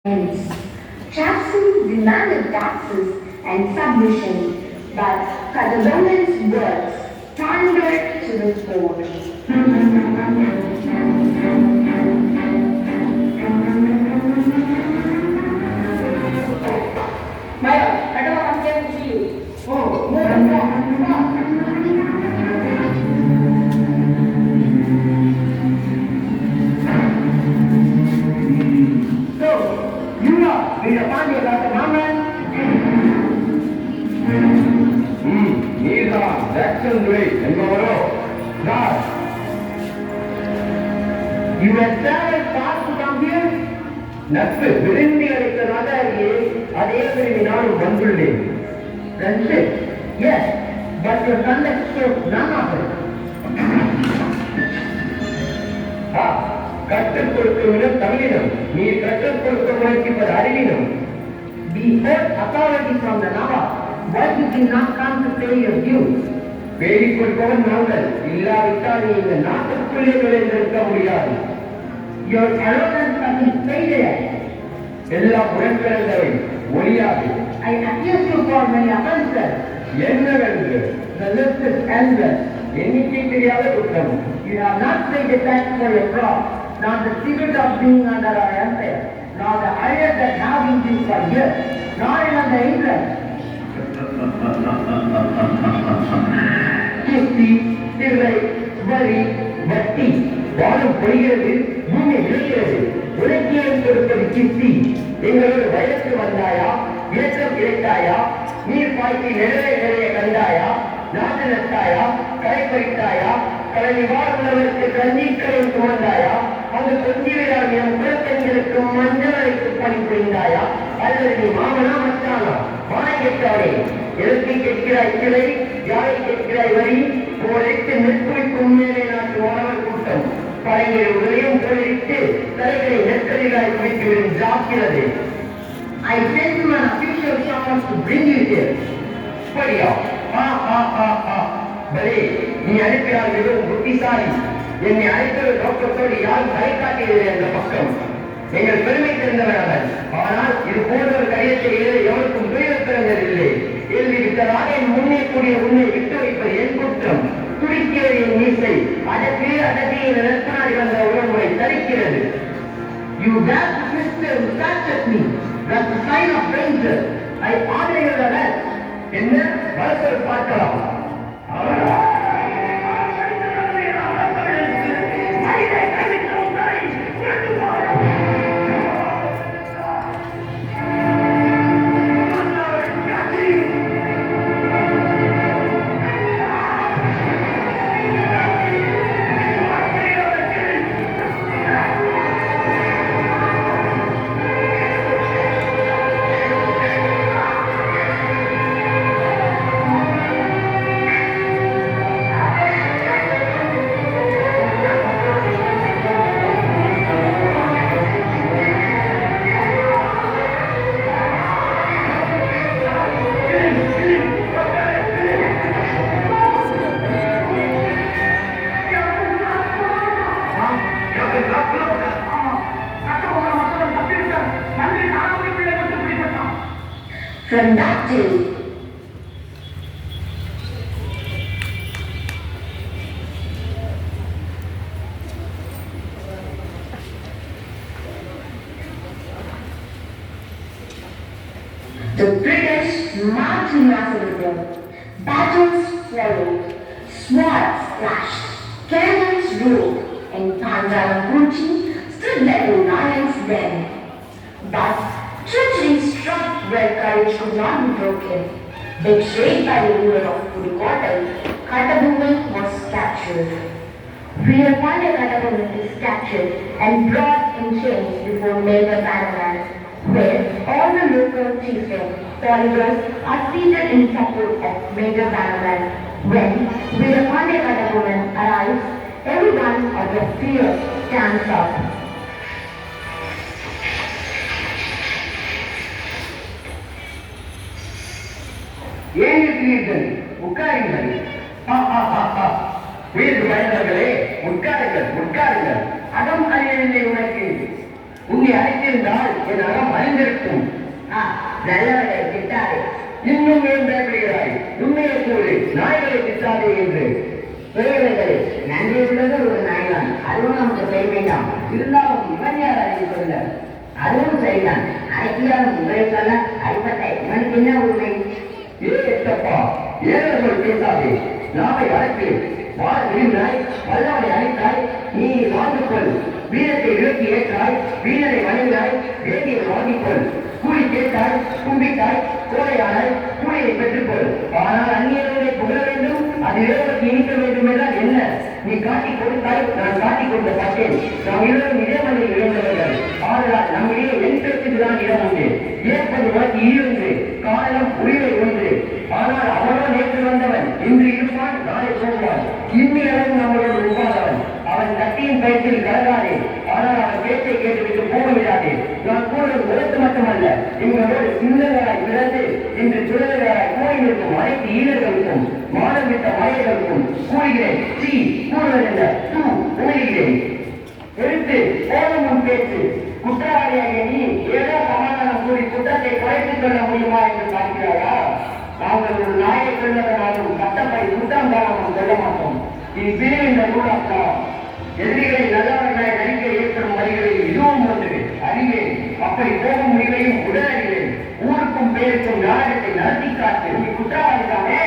ends. Jackson demanded taxes and submission, but Kadambala's words thundered to the fore. Maya, I don't want to see you. Oh, no, no. So, you know, we are finding about the moment. நீதான் Jackson துரை என்பவரோ? நான். You have traveled far to come here? நட்பு விரும்பி அளித்ததாக அதே விரும்பி நானும் வந்துள்ளேன். Friendship? Yes, but your conduct shows none of it. கற்றுக் கொடுக்கும் இனம் தமிழினம், நீ கற்றுக் கொடுக்க முயற்சிப்பது அறிவினம். We heard authority from the Nawab. Why did you not come to pay your dues? பேடிக் கொடுப்பவன் நாங்கள், இல்லாவிட்டால் நீ இந்த நாட்டுக்குள்ளே நுழைந்திருக்க முடியாது. Your arrogance has been failure. எல்லாம் உடன்பிறந்தவை ஒழியாது. I accuse you for many offenses. என்னவென்று? The list is endless. எண்ணிக்கை தெரியாத குற்றம். You have not paid the tax for your crop, not the secret of being under our empire, nor the ideas that have been due for years, nor even the interest. கிஸ்தி, திரை, வரி, வட்டி, வானம் பொய்கிறது, பூமி விளைகிறது. உலகியம் கொடுப்பது கிஸ்தி. எங்களோடு வயசு வந்தாயா, ஏற்றம் கிடைத்தாயா, நீர் பாய்ச்சி நிறைய கண்டாயா, நாட்டு நட்டாயா, கரை பறித்தாயா, கலனி வாழ்ந்தவருக்கு கண்ணீர்களை சுமந்தாயா, அந்த கொஞ்சிவிழால் என் குலப்பெண்களுக்கு மஞ்சள் அரைத்து பணி புரிந்தாயா, அல்லது நீ மாமனா மச்சானா? மானை கேட்காதே, எழுத்தை கேட்கிறாய் சிலை, யாரை கேட்கிறாய் வரி, போரிட்டு நெற்குவிக்கும் மேலே நாட்டு மாணவர் கூட்டம் பழைய உதயம் போரிட்டு தலைகளை நெற்கதிராய் குவித்துவிடும் ஜாக்கிறது. I sent you an official summons to bring you here. படியா? பலே, நீ அனுப்பினால் மிகவும் புத்திசாலி. என்னை அழைத்தது நோக்கத்தோடு யாரும் தலை காட்டியது என்ற பக்கம். எங்கள் பெருமை தெரிந்தவர் அவர். ஆனால் இது போன்ற ஒரு கடிதத்தை எழுத எவருக்கும் துயர் பிறந்ததில்லை. எழுதிவிட்டதாக என் முன்னே கூடிய உன்னை விட்டு வைப்பது என் குற்றம். துடிக்கிறது என் மீசை. அதற்கு என் நெற்பாடி வந்த உறவுகளை தரிக்கிறது. You dare to whisper and scratch at me. That's a sign of danger. I order your arrest. என்ன வளர்த்தல் பார்க்கலாம். From that day, the British marched massively. Battles followed, swords clashed, cannons roared, and Tanjavur stood like lions then. But treachery struck where courage could not be broken. Betrayed by the ruler of Pudukottai, Kattabomman was captured. Veerapandya Kattabomman is captured and brought in chains before Major Bannerman, where all the local chieftains, followers are seated in support of Major Bannerman. When Veerapandya Kattabomman arrives, everyone out of fear stands up. ஏன் இருக்கிறீர்கள்? உட்காருங்கள். உயிர் பயந்தவர்களே, உட்காருங்கள். அகம் அறியவில்லை உனக்கு. உன்னை அழைத்திருந்தால் என் அறம் அறிந்திருக்கும். நல்லவர்களை திட்டாதே. இன்னும் ஏன் பயப்படுகிறாய்? உண்மையை கூறு, நாய்களை திட்டாதே என்று. பெரியவர்களே, நன்றி உள்ளது ஒரு நாய்தான், அதுவும் நமக்கு செய்ய வேண்டாம். இருந்தாலும் இவன் யார் அறிந்து கொள்ள? அதுவும் சரிதான். அழைக்கியாலும் உங்களை சொல்ல அடிப்பட்ட இவனுக்கு என்ன உரிமை? ஏப்பா, ஏழர்கள் பேசாதே. நாளை அழைத்து வாழ விரும்பினாய், வல்லவனை அழைத்தாய், நீ வாழ்ந்து கொள். வீரத்தை இழக்கி ஏற்றாய், வீரனை வணங்கினாய், வேண்டியை வாங்கிக் கொள். கூலி கேட்டாய், கும்பிட்டாய், கோடையானாய், கூலியை பெற்றுக்கொள். ஆனால் அந்நியர்களை புகழ வேண்டும், அது இறைவனுக்கு இனிக்க வேண்டும் என்றால் என்ன? நீ காட்டிக் கொடுத்தாய், நான் காட்டிக் கொண்டு பார்த்தேன். நாம் இருவரும் இதே மண்ணில் இழந்தவர்கள். ஆனால் நம்மிடையே என் பேச்சுக்குதான் இடம் உண்டு. ஏற்பது உனக்கு ஈடுண்டு, காலம் உரிமை ஒன்று. ஆனால் அவனோ நேற்று வந்தவன், இன்று இருப்பான், நாளை போவான். இன்னி அளவு நம்மளோடு உருவாதவன். அவன் கட்டியின் பயத்தில் கலகாதே, ஆனால் அவன் பேச்சை கேட்டுவிட்டு போக விடாதே. நான் கூறுவது உலகத்து மட்டுமல்ல, எங்களோடு சின்னங்களாய் பிறந்து இன்று சுழல்களாய் கூறியிருக்கும் அனைத்து ஈரர்களுக்கும் மானம் விட்ட மலைகளுக்கும் கூறுகிறேன். கூறுவதல்ல, கூறுகிறேன். எடுத்து போதும் உன் பேச்சு. குற்றவாளியாக நீ ஏதோ சமாதானம் கூறி குற்றத்தை குறைத்துக் கொள்ள முடியுமா என்று பார்க்கிறாயா? நாங்கள் ஒரு நாயை கொள்வதனாலும் சட்டப்படி குற்றம் காரணம் கொள்ள மாட்டோம். இனி பிரிவின் ரூலாக்கா எதிரிகளை நல்லவர்களாய் நடிக்க ஏற்படும் வழிகளில் இதுவும் ஒன்று அறிவேன். அப்படி போகும் முடிவையும் உடல் அறிவேன். ஊருக்கும் பேருக்கும் நாடகத்தை நடத்தி காட்டு. நீ குற்றவாளி தானே?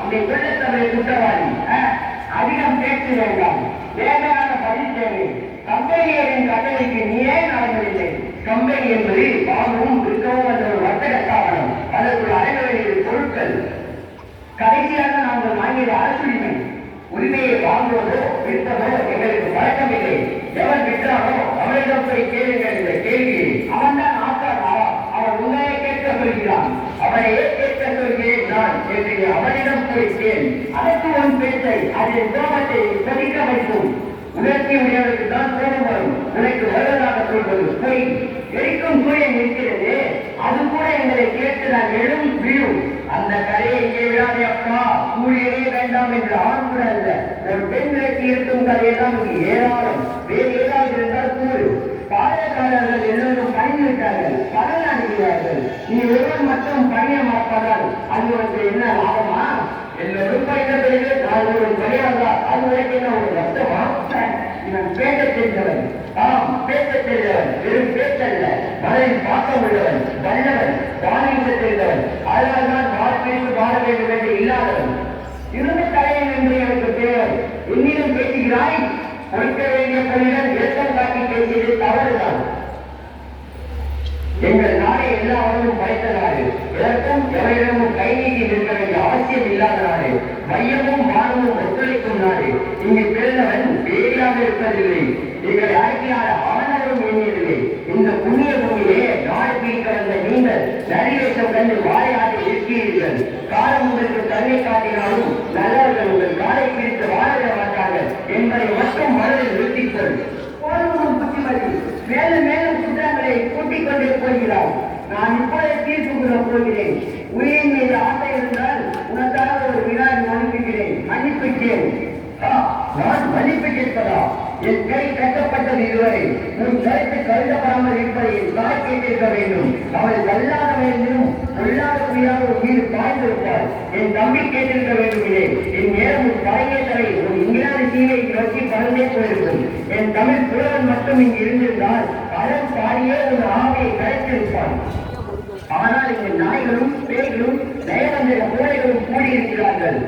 உன்னை வெள்ளத்தவரை குற்றவாளி. அதிகம் பேச வேண்டாம். வேண்டான பதில் தேவை. கம்பெனியரின் கட்டளைக்கு நீ ஏன் நடந்ததில்லை? கம்பெனி என்பது வாங்கவும் விற்கவும் என்ற ஒரு வர்த்தக ஸ்தாபனம். அதற்குள் அடைய வேண்டிய பொருட்கள். கடைசியாக நாங்கள் வாங்கியது அரசுரிமை. உரிமையை வாங்குவதோ விற்பதோ எங்களுக்கு பழக்கமில்லை. எவன் விற்றானோ அவனிடம் போய் கேளுங்கள் என்ற கேள்வியை. அவன் தான் ஆக்காரா? அவன் உண்மையை கேட்க சொல்கிறான். அவனையே கேட்க சொல்கிறேன் நான் என்று அவனிடம் போய் கேள். அதற்கு உன் பேச்சை அதில் கோபத்தை கொதிக்க வைக்கும். உணர்ச்சி உடையவருக்கு தான் கோபம் வரும். உனக்கு வருவதாக சொல்வது பொய். எரிக்கும் சூரியன் இருக்கிறது, அது கூட எங்களை கேட்டு நான் எழும் விழும். அந்த கதையை இங்கே விடாதே அப்பா. சூரியனே வேண்டாம் என்று ஆண் கூட அல்ல, ஒரு பெண் விளக்கி இருக்கும் கதையை தான் ஏராளம். வேறு ஏதாவது இருந்தால் கூறு. பாளையக்காரர்கள் எல்லோரும் பணிந்து விட்டார்கள், பலன் அடைகிறார்கள். நீ ஒருவன் மட்டும் பணிய மாட்டால் அது உனக்கு என்ன லாபமா? எல்லோரும் பணிந்த பிறகு நான் ஒரு பணியாளா, அது உனக்கு என்ன ஒரு கஷ்டமா? இவன் பேச தெரிந்தவன். பேச தெரிந்தவன். வெறும் பேச்சல்ல, மனதில் பாக்கம் உள்ளவன், வல்லவன், வாணிக தெரிந்தவன். அதனால்தான் வாழ்க்கைக்கு வாழ வேண்டும் என்று இல்லாதவன். இருந்த தலைவன் என்று எனக்கு தேவை. என்னிடம் பேசுகிறாய். கொடுக்க வேண்டிய பணியிடம் இரக்கம் காட்டி பேசியது தவறுதான். எங்கள் நாடே எல்லா உணவும் படைத்த நாடு. இதற்கும் எவரிடமும் கை நீட்டி நிற்க வேண்டிய அவசியம் இல்லாத நாடு. மையமும் வானமும் ஒத்துழைக்கும் நாடு. இங்கு பிறந்தவன் வேறியாக இருப்பதில்லை. எங்களை அழைக்கிறார அவனரும் எண்ணியதில்லை. இந்த புண்ணிய பூமியிலே நாடு பிடிக்க வந்த நீங்கள் நரிவேஷம் கண்டு வாழையாடி இருக்கிறீர்கள். காலம் உங்களுக்கு தன்னை காட்டினாலும் நல்லவர்கள் உங்கள் காலை பிடித்து வாழ மாட்டார்கள் என்பதை மட்டும் மனதில் நிறுத்திக்கொள். போதும் புத்திமதி. மேலும் மேலும் குற்றங்களை கூட்டிக் கொண்டே போகிறார். நான் இப்போதே தீர்ப்பு கூற போகிறேன். உயிரின் மீது ஆசை இருந்தால் உனக்காக ஒரு வினாடி அனுப்புகிறேன். மன்னிப்புட்டேன். நான் மன்னிப்பு கேட்பதா? என் கை கட்டப்பட்டது இதுவரை. உன் கருத்து கருதப்படாமல் இருப்பதை என் தாய் கேட்டிருக்க வேண்டும். அவள் வல்லாதவனும் கொள்ளாத மீது பாய்ந்திருப்பாள். என் தம்பி கேட்டிருக்க வேண்டுமே. என் நேரம் பழையத்தரை ஒரு இங்கிலாந்து தீவை நோக்கி பறந்தே போயிருக்கும். என் தமிழ் புலவன் மட்டும் இங்கு இருந்திருந்தால் பலம் பாடியே ஒரு ஆவையை கரைத்திருப்பான். ஆனால் இங்கு நாய்களும் பேய்களும் நயவந்திர கோடைகளும் கூடியிருக்கிறார்கள்.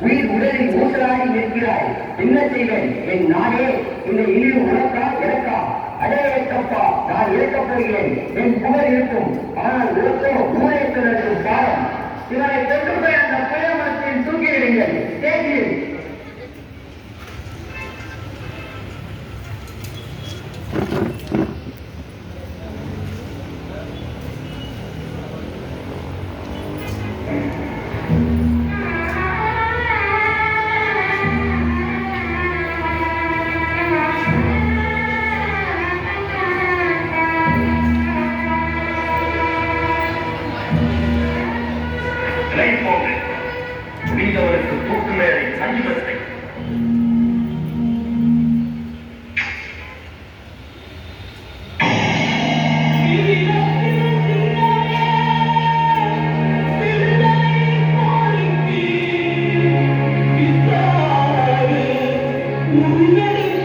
உயிர் உடலில் ஊசலாடி நிற்கிறாய். என்ன செய்வேன்? என் நாடே இந்த இழிவு உனக்கா எனக்கா? அடே இறக்கப்பா, நான் இறக்கப் போகிறேன். என் புகழ் இருக்கும். ஆனால் உலகோ ஊரேற்கும் காலம். இவரை கொண்டு போய் அந்த புயமரத்தில் தூக்கிவிடுங்கள். கேட்கிறேன். Late for வியடி